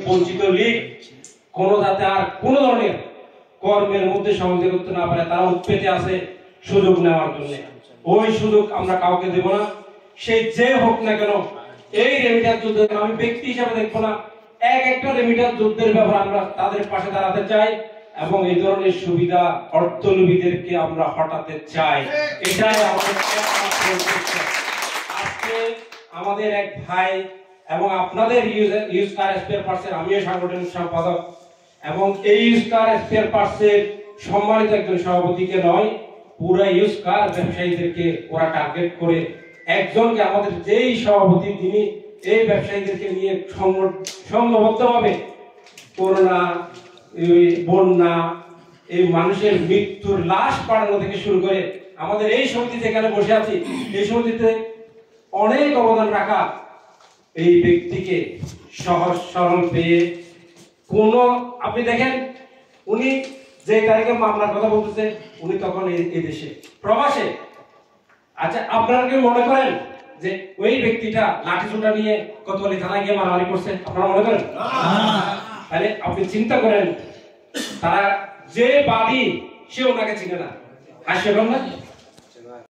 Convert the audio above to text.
বঞ্চিত লীগ কোন যাতে আর কোন ধরনের কর্মের মধ্যে সংযোগ করতে না পারে, তারা উৎপেতে আছে সুযোগ নেওয়ার জন্য। ওই সুযোগ আমরা কাউকে দেব না, সে যে হোক না কেন। এই রেমিটার যুদ্ধ আমি ব্যক্তি হিসাবে দেখবো না, এক একটা রেমিটার যুদ্ধের ব্যাপারে আমরা তাদের পাশে দাঁড়াতে চাই এবং এই ধরনের সুবিধা অর্থলোভীদেরকে আমরা হটাতে চাই। এটাই আমাদের একমাত্র উদ্দেশ্য। আজকে আমাদের এক ভাই এবং আপনাদের ইউজ কার স্পেয়ার পার্টসের আমিও সাংগঠনিক সম্পাদক এবং এই ইউজ কার স্পেয়ার পার্টসের সম্মানিত একজন সভাপতিকে নয়, পুরো ইউজ কার ব্যবসায়ীদেরকে ওরা টার্গেট করে একজনকে, আমাদের যেই সভাপতি তিনি এই ব্যবসায়ীদেরকে নিয়ে সংঘবদ্ধভাবে করোনা, বন্যা, এই মানুষের মৃত্যুর লাশ পাঠানো থেকে শুরু করে আমাদের এই সমিতি যেখানে বসে আছি, এই সমিতিতে অনেক অবদান রাখা এই ব্যক্তিকে সহজ সরল পেয়ে কোন, আপনি দেখেন উনি যে তারিখে মামলার কথা বলতেছে উনি তখন এই দেশে প্রবাসে। আচ্ছা, আপনারা কি মনে করেন যে ওই ব্যক্তিটা লাঠিসোঁটা নিয়ে কোতোয়ালি থানায় গিয়ে মারামারি করছে? আপনারা মনে করেন? তাহলে আপনি চিন্তা করেন, তারা যে বাদী সে ওনাকে চিনে না, হাসিবেন না?